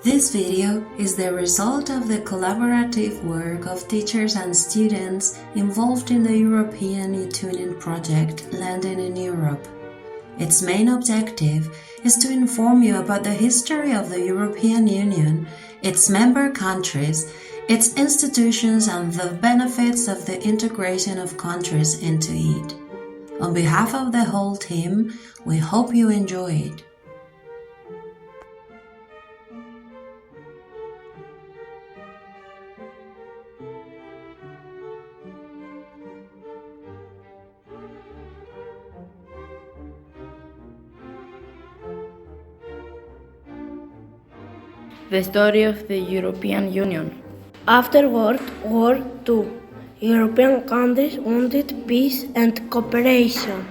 This video is the result of the collaborative work of teachers and students involved in the European eTwinning project landing in Europe. Its main objective is to inform you about the history of the European Union, its member countries, its institutions and the benefits of the integration of countries into it. On behalf of the whole team, we hope you enjoy it. The story of the European Union. After World War II, European countries wanted peace and cooperation.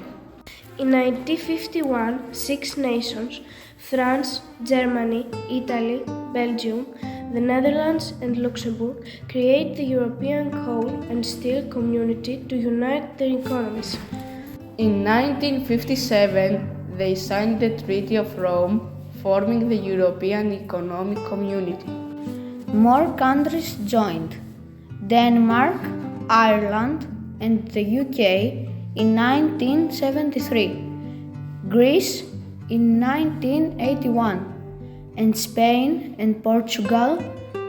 In 1951, 6 nations, France, Germany, Italy, Belgium, the Netherlands and Luxembourg, created the European Coal and Steel Community to unite their economies. In 1957, they signed the Treaty of Rome, forming the European Economic Community. More countries joined: Denmark, Ireland, and the UK in 1973, Greece in 1981, and Spain and Portugal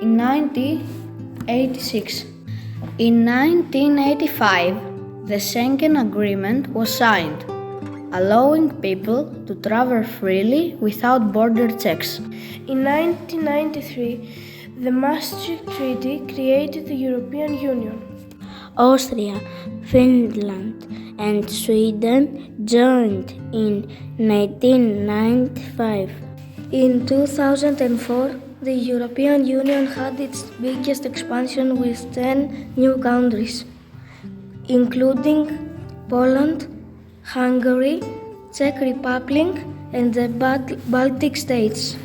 in 1986. In 1985, the Schengen Agreement was signed, allowing people to travel freely without border checks. In 1993, the Maastricht Treaty created the European Union. Austria, Finland, and Sweden joined in 1995. In 2004, the European Union had its biggest expansion with 10 new countries, including Poland, Hungary, Czech Republic, and the Baltic states.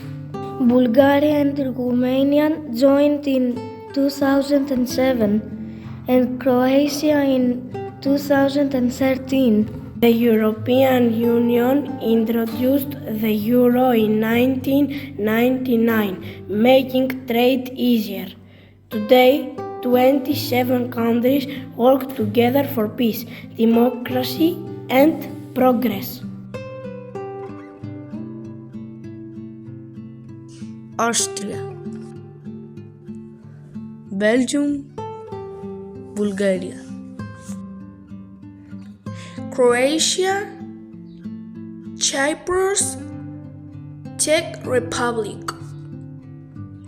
Bulgaria and Romania joined in 2007 and Croatia in 2013. The European Union introduced the euro in 1999, making trade easier. Today, 27 countries work together for peace, democracy, and progress. Austria, Belgium, Bulgaria, Croatia, Cyprus, Czech Republic,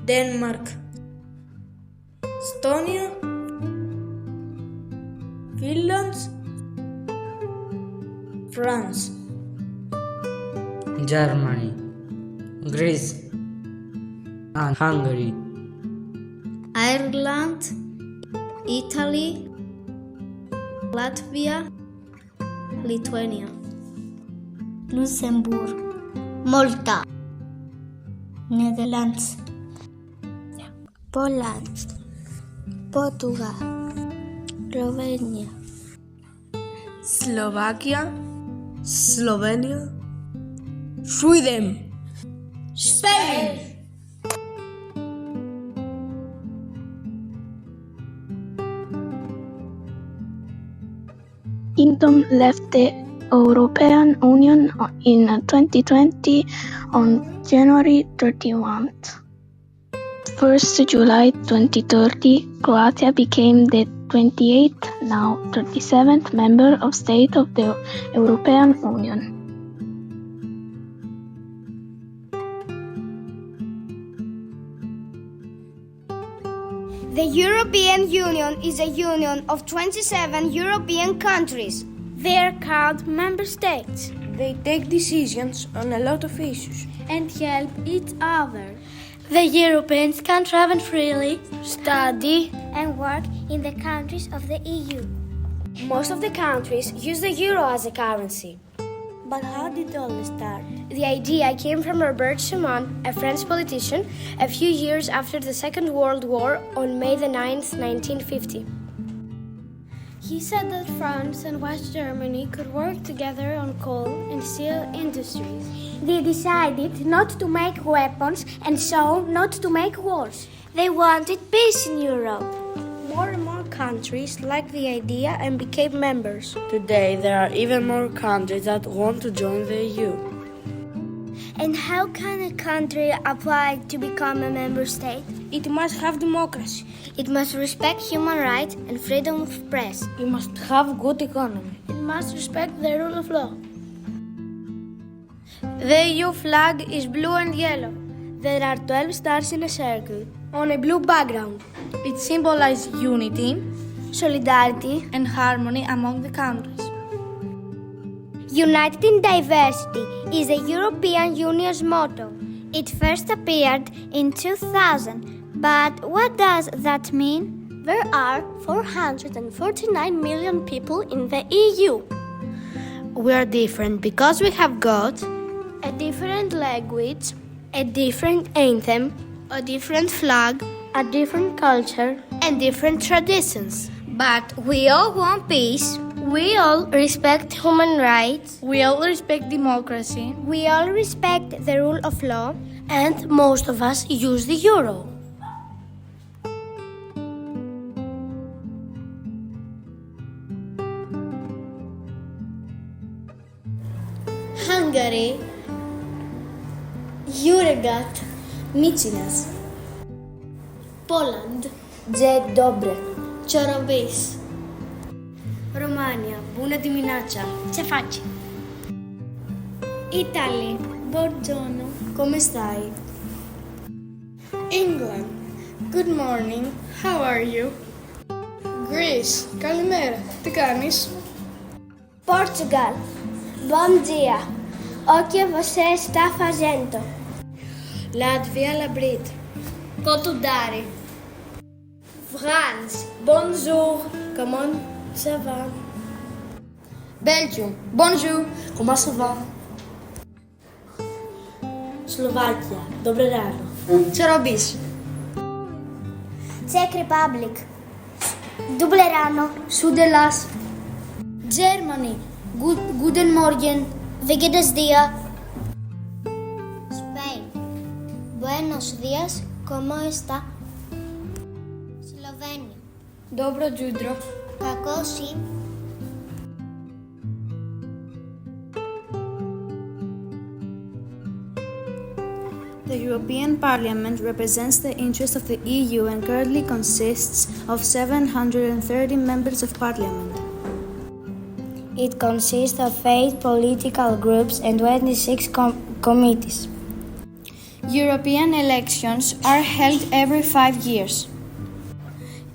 Denmark, Estonia, Finland, France, Germany, Greece, and Hungary, Ireland, Italy, Latvia, Lithuania, Luxembourg, Malta, Netherlands, Poland, Portugal, Romania, Slovakia, Slovenia, Sweden, Spain. Kingdom left the European Union in 2020 on January 31. 1st July 2030, Croatia became the 28th, now 37th member of state of the European Union. The European Union is a union of 27 European countries. They are called member states. They take decisions on a lot of issues And help each other. The Europeans can travel freely, study, And work in the countries of the EU. Most of the countries use the euro as a currency. But how did all this start? The idea came from Robert Schuman, a French politician, a few years after the Second World War on May the 9th, 1950. He said that France and West Germany could work together on coal and steel industries. They decided not to make weapons and so not to make wars. They wanted peace in Europe. More and more countries liked the idea and became members. Today, there are even more countries that want to join the EU. And how can a country apply to become a member state? It must have democracy. It must respect human rights and freedom of press. It must have good economy. It must respect the rule of law. The EU flag is blue and yellow. There are 12 stars in a circle on a blue background. It symbolizes unity, Solidarity, and harmony among the countries. United in Diversity is the European Union's motto. It first appeared in 2000, but what does that mean? There are 449 million people in the EU. We are different because we have got a different language, A different anthem, a different flag, a different culture, and different traditions. but we all want peace. We all respect human rights. We all respect democracy, We all respect the rule of law. and most of us use the euro. Hungary, Uruguay, Michinas, Poland, Dzień dobry. Chorobis, Romania, bună dimineața. ce faci? Italy, buongiorno, Come stai? England. Good morning. How are you? Greece. Καλημέρα. Τι κάνεις? Portugal, bom dia, o que você está fazendo? Latvia, labrit. Cotudare, France, bonjour. Comment ça va? Belgium. Bonjour. Comment ça va? Slovakia, dobre rano. Co robisz? Czech Republic, duble rano, Sudelas. Germany, guten Morgen. Vegedes dia. Spain, buenos días, ¿cómo está? Slovenia, Dobro jutro. kako si? The European Parliament represents the interests of the EU and currently consists of 730 members of parliament. It consists of 8 political groups and 26 committees. European elections are held every 5 years.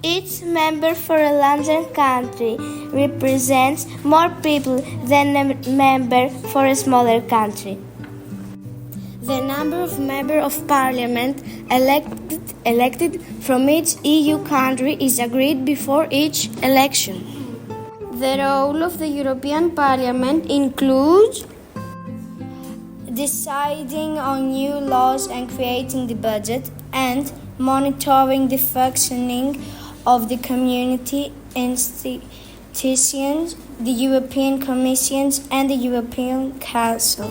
Each member for a larger country represents more people than a member for a smaller country. The number of members of parliament elected from each EU country is agreed before each election. The role of the European Parliament includes deciding on new laws and creating the budget, and monitoring the functioning of the community institutions, the European Commission, and the European Council.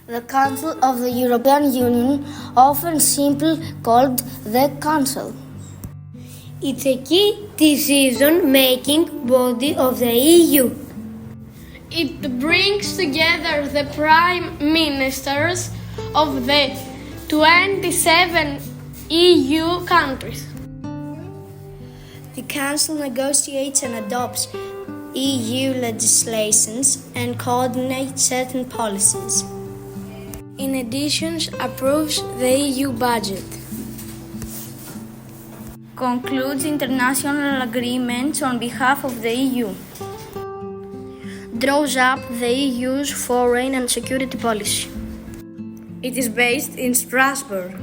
The Council of the European Union, often simply called the Council. It's a key decision-making body of the EU. It brings together the prime ministers of the 27 EU countries. The Council negotiates and adopts EU legislations and coordinates certain policies. In addition, approves the EU budget. Concludes international agreements on behalf of the EU. Draws up the EU's foreign and security policy. It is based in Strasbourg.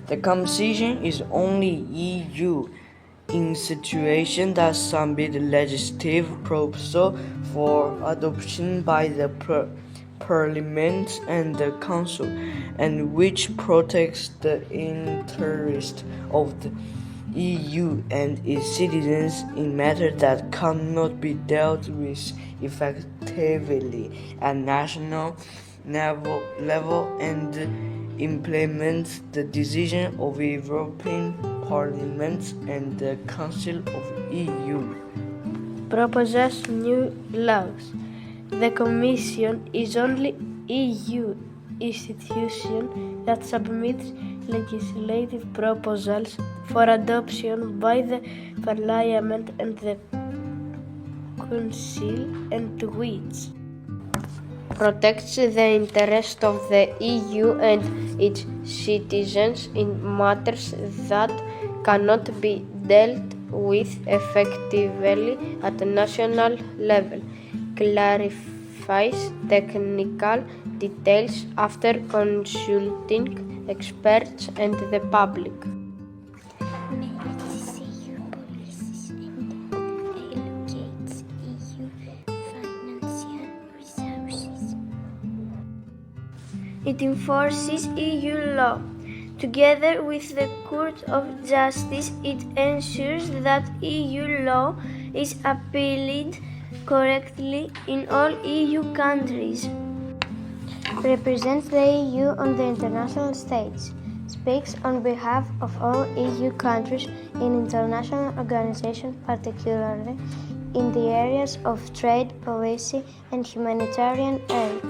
The composition is only EU. in situation that submit legislative proposal for adoption by the Parliament and the Council, and which protects the interests of the EU and its citizens in matters that cannot be dealt with effectively at national level and implements the decision of the European Parliament and the Council of EU. Proposes new laws. The Commission is only EU institution that submits legislative proposals for adoption by the Parliament and the Council, and which protects the interest of the EU and its citizens in matters that cannot be dealt with effectively at national level, clarifies technical details after consulting experts and the public. It enforces EU law. Together with the Court of Justice, it ensures that EU law is applied correctly in all EU countries. Represents the EU on the international stage. Speaks on behalf of all EU countries in international organizations, particularly in the areas of trade, policy, and humanitarian aid,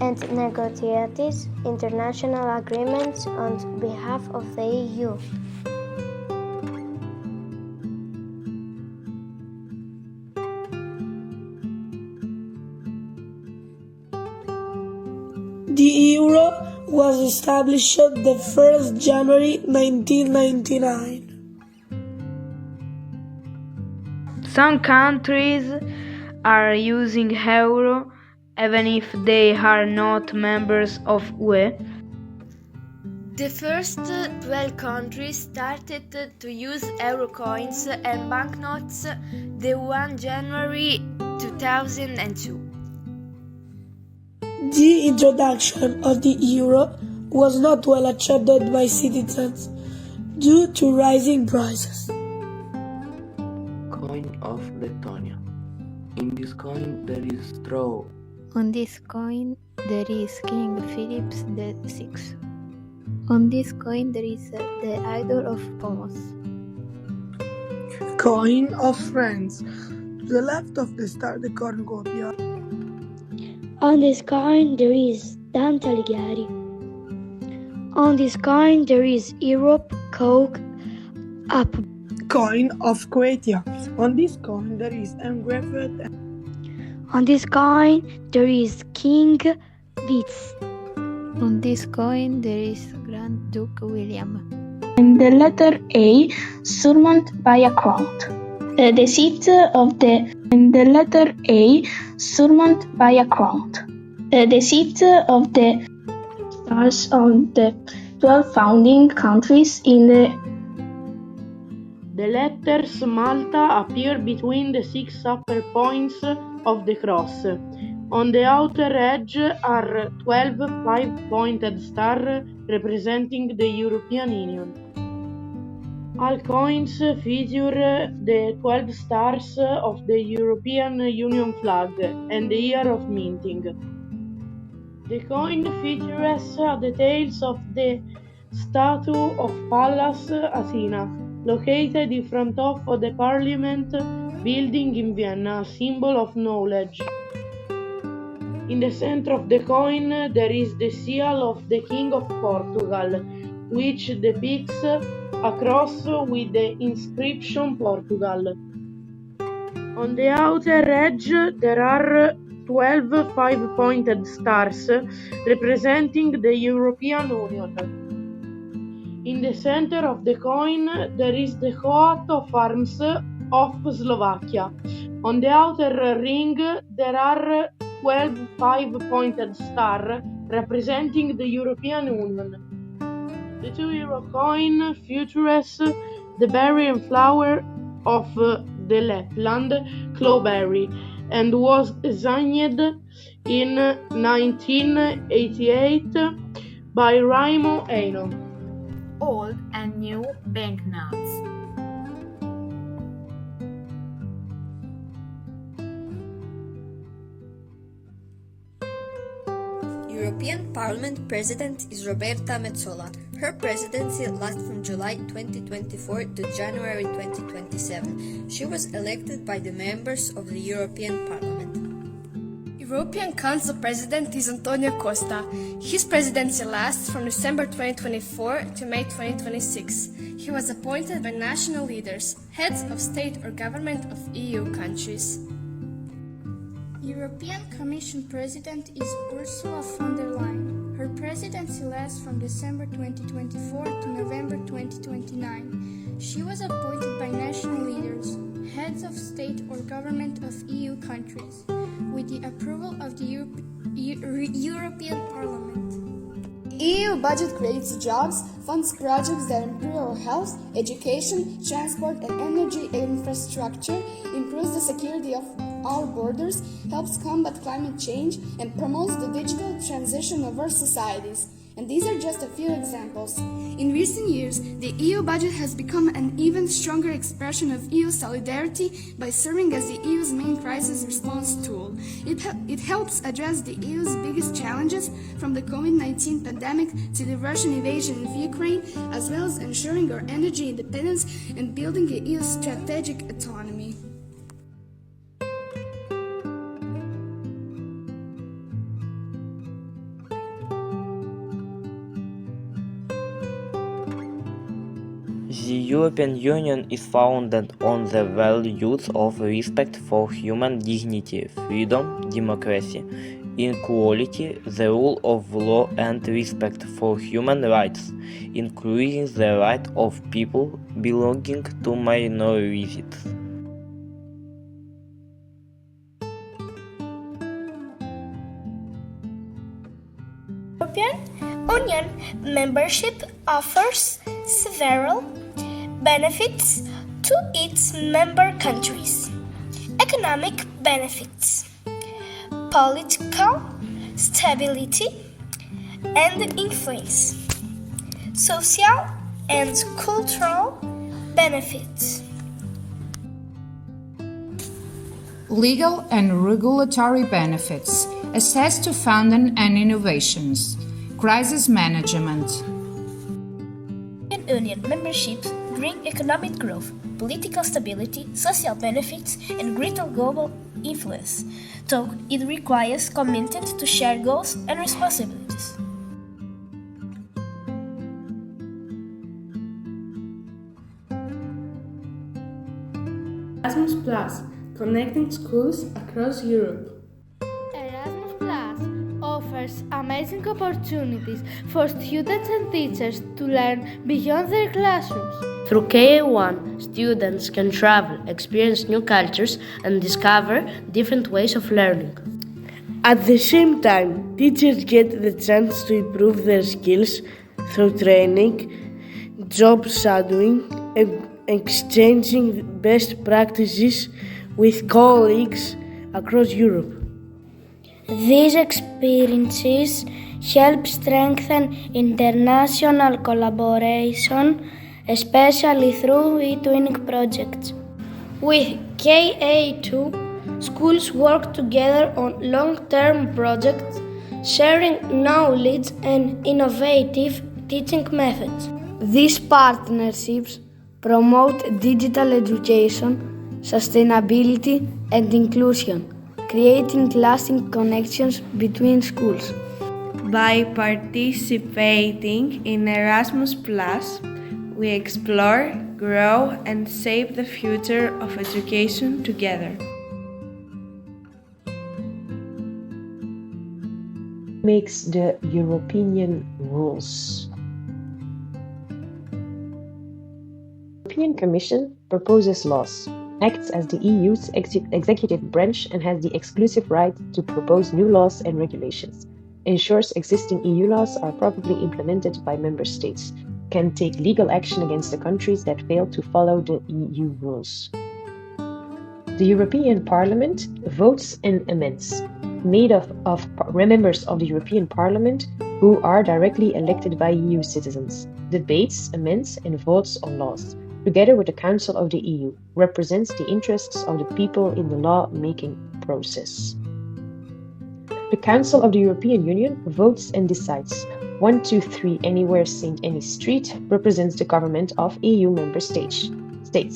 and negotiates international agreements on behalf of the EU. The euro was established the 1st January 1999. Some countries are using euro even if they are not members of UE. The first 12 countries started to use euro coins and banknotes the 1 January 2002. The introduction of the euro was not well accepted by citizens due to rising prices. Coin of Lithuania. In this coin there is straw. On this coin there is King Philip VI. On this coin there is the idol of Pomos. Coin of France. To the left of the star the cornucopia. On this coin there is Dante Alighieri. On this coin there is Europe, Coke, Up. Coin of Croatia. On this coin there is engraved. On this coin there is King Vitz. On this coin there is Grand Duke William. And the letter A surmounted by a crown. The seat of the letter A surmounted by a crown. The seat of the stars on the 12 founding countries in the letters Malta appear between the 6 upper points of the cross. On the outer edge are 12 5-pointed stars representing the European Union. All coins feature the 12 stars of the European Union flag and the year of minting. The coin features details of the statue of Pallas Athena, located in front of the Parliament building in Vienna, a symbol of knowledge. In the center of the coin there is the seal of the King of Portugal, which depicts a cross with the inscription Portugal. On the outer edge there are 12 5-pointed stars representing the European Union. In the center of the coin there is the coat of arms of Slovakia. On the outer ring there are 12 5-pointed stars representing the European Union. The 2 euro coin features the berry and flower of the Lapland cloudberry, and was designed in 1988 by Raimo Eino. Old and new banknotes. European Parliament President is Roberta Metsola. Her presidency lasts from July 2024 to January 2027. She was elected by the members of the European Parliament. European Council President is Antonio Costa. His presidency lasts from December 2024 to May 2026. He was appointed by national leaders, heads of state or government of EU countries. European Commission President is Ursula von der Leyen. Her presidency lasts from December 2024 to November 2029. She was appointed by national leaders, heads of state or government of EU countries, with the approval of the European Parliament. EU budget creates jobs, funds projects that improve our health, education, transport and energy infrastructure, improves the security of our borders, helps combat climate change, and promotes the digital transition of our societies. And these are just a few examples. In recent years, the EU budget has become an even stronger expression of EU solidarity by serving as the EU's main crisis response tool. It helps address the EU's biggest challenges, from the COVID-19 pandemic to the Russian invasion of Ukraine, as well as ensuring our energy independence and building the EU's strategic autonomy. The European Union is founded on the values of respect for human dignity, freedom, democracy, equality, the rule of law and respect for human rights, including the right of people belonging to minorities. European Union membership offers several benefits to its member countries. Economic benefits, political stability and influence, social and cultural benefits. Legal and regulatory benefits, access to funding and innovations, crisis management. Union membership bring economic growth, political stability, social benefits, and greater global influence, though it requires commitment to share goals and responsibilities. Erasmus Plus, connecting schools across Europe. Erasmus Plus offers amazing opportunities for students and teachers to learn beyond their classrooms. Through KA1, students can travel, experience new cultures, and discover different ways of learning. At the same time, teachers get the chance to improve their skills through training, job shadowing, and exchanging best practices with colleagues across Europe. These experiences help strengthen international collaboration, especially through eTwinning projects. With KA2, schools work together on long-term projects, sharing knowledge and innovative teaching methods. These partnerships promote digital education, sustainability, and inclusion, creating lasting connections between schools. By participating in Erasmus+, we explore, grow, and shape the future of education together. Makes the European rules. The European Commission proposes laws, acts as the EU's executive branch and has the exclusive right to propose new laws and regulations, ensures existing EU laws are properly implemented by member states, can take legal action against the countries that fail to follow the EU rules. The European Parliament votes and amends, made of members of the European Parliament who are directly elected by EU citizens, debates, amends and votes on laws, together with the Council of the EU, represents the interests of the people in the law-making process. The Council of the European Union votes and decides. 1, 2, 3 Anywhere St. Any Street represents the government of EU member states.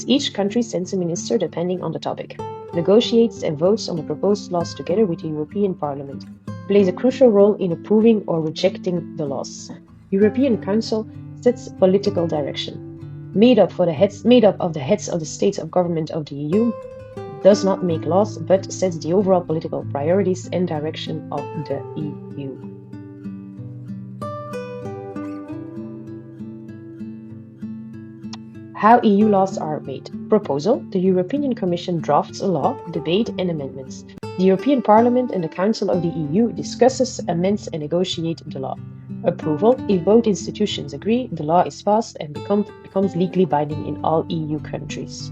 Each country sends a minister depending on the topic, negotiates and votes on the proposed laws together with the European Parliament, plays a crucial role in approving or rejecting the laws. European Council sets political direction. Made up of the heads of the states of government of the EU, does not make laws but sets the overall political priorities and direction of the EU. How EU laws are made. Proposal. The European Commission drafts a law, debate and amendments. The European Parliament and the Council of the EU discusses, amends and negotiate the law. Approval. If both institutions agree, the law is passed and becomes legally binding in all EU countries.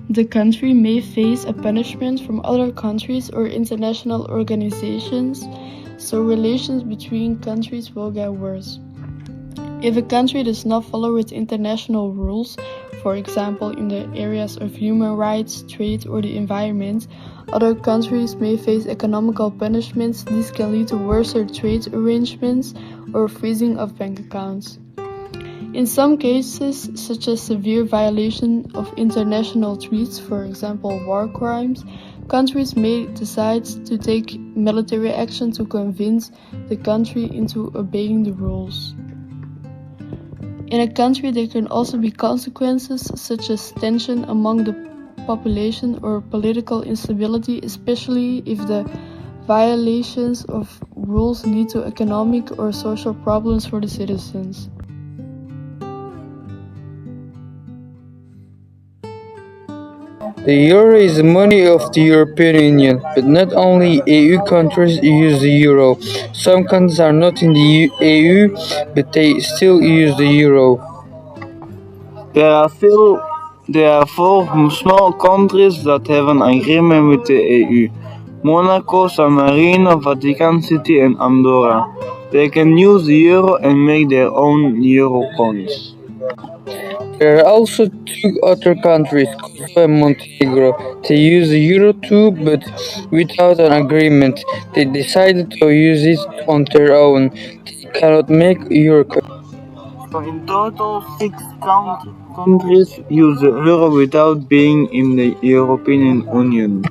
The country may face a punishment from other countries or international organizations, so relations between countries will get worse. If a country does not follow its international rules, for example in the areas of human rights, trade or the environment, other countries may face economical punishments. This can lead to worse trade arrangements or freezing of bank accounts. In some cases, such as severe violation of international treaties, for example war crimes, countries may decide to take military action to convince the country into obeying the rules. In a country there can also be consequences such as tension among the population or political instability, especially if the violations of rules lead to economic or social problems for the citizens. The euro is the money of the European Union, but not only EU countries use the euro. Some countries are not in the EU, but they still use the euro. There are 4 small countries that have an agreement with the EU: Monaco, San Marino, Vatican City and Andorra. They can use the euro and make their own euro coins. There are also 2 other countries, Kosovo and Montenegro. They use the euro too, but without an agreement. They decided to use it on their own. They cannot make euro coins. So in total, 6 countries use the euro without being in the European Union.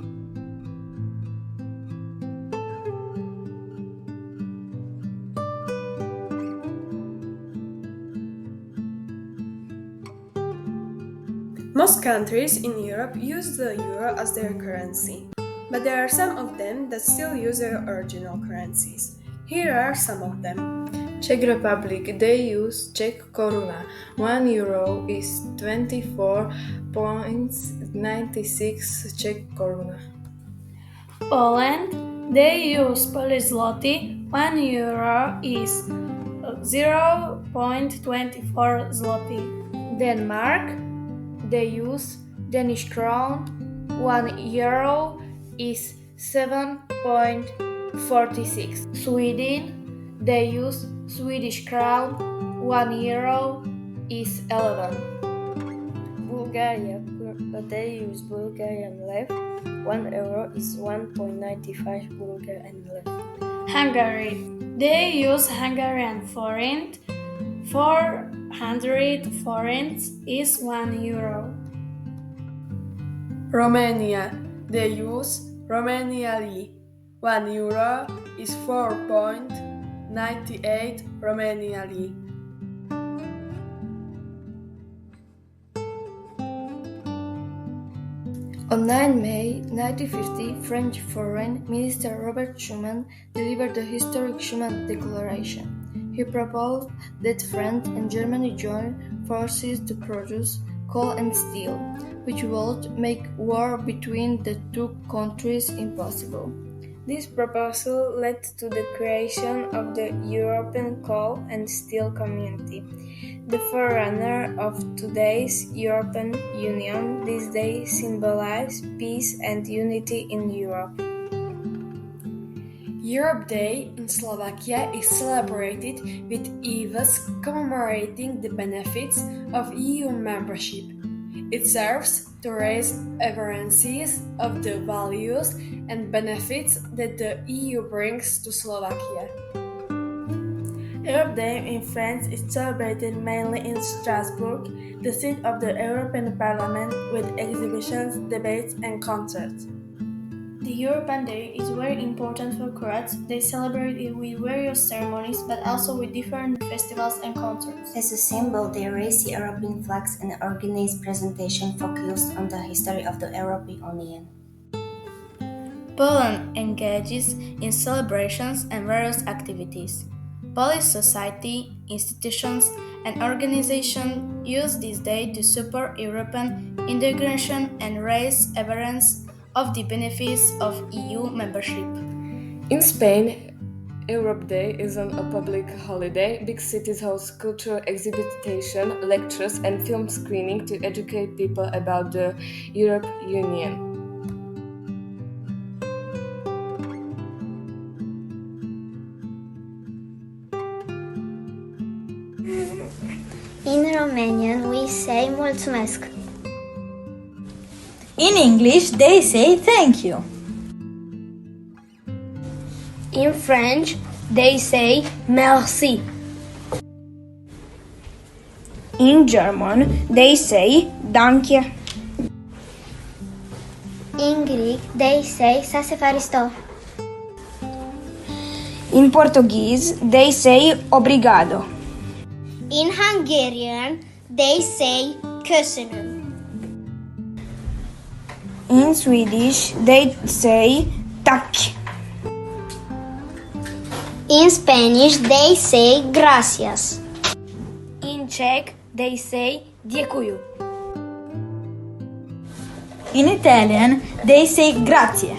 Most countries in Europe use the euro as their currency, but there are some of them that still use their original currencies. Here are some of them. Czech Republic, they use Czech koruna. 1 euro is 24.96 Czech koruna. Poland, they use Polish zloty. 1 euro is 0.24 zloty. Denmark, they use Danish crown. 1 euro is 7.46. Sweden, they use Swedish crown. 1 euro is 11. Bulgaria, they use Bulgarian lev. 1 euro is 1.95 Bulgarian lev. Hungary, they use Hungarian forint. 400 forints is 1 euro. Romania, they use Romania lei. 1 euro is 4.98 Romania lei. On 9 May 1950, French Foreign Minister Robert Schuman delivered the historic Schuman Declaration. He proposed that France and Germany join forces to produce coal and steel, which would make war between the two countries impossible. This proposal led to the creation of the European Coal and Steel Community, the forerunner of today's European Union. This day symbolizes peace and unity in Europe. Europe Day in Slovakia is celebrated with events commemorating the benefits of EU membership. It serves to raise awareness of the values and benefits that the EU brings to Slovakia. Europe Day in France is celebrated mainly in Strasbourg, the seat of the European Parliament, with exhibitions, debates, and concerts. The European Day is very important for Croats. They celebrate it with various ceremonies, but also with different festivals and concerts. As a symbol, they raise the European flags and organize presentations focused on the history of the European Union. Poland engages in celebrations and various activities. Polish society, institutions, and organizations use this day to support European integration and raise awareness of the benefits of EU membership. In Spain, Europe Day isn't a public holiday. Big cities host cultural exhibition, lectures, and film screening to educate people about the European Union. In Romanian, we say mulțumesc. In English, they say thank you. In French, they say merci. In German, they say danke. In Greek, they say σας ευχαριστώ. In Portuguese, they say obrigado. In Hungarian, they say köszönöm. In Swedish, they say tack. In Spanish, they say gracias. In Czech, they say dziękuję. In Italian, they say grazie.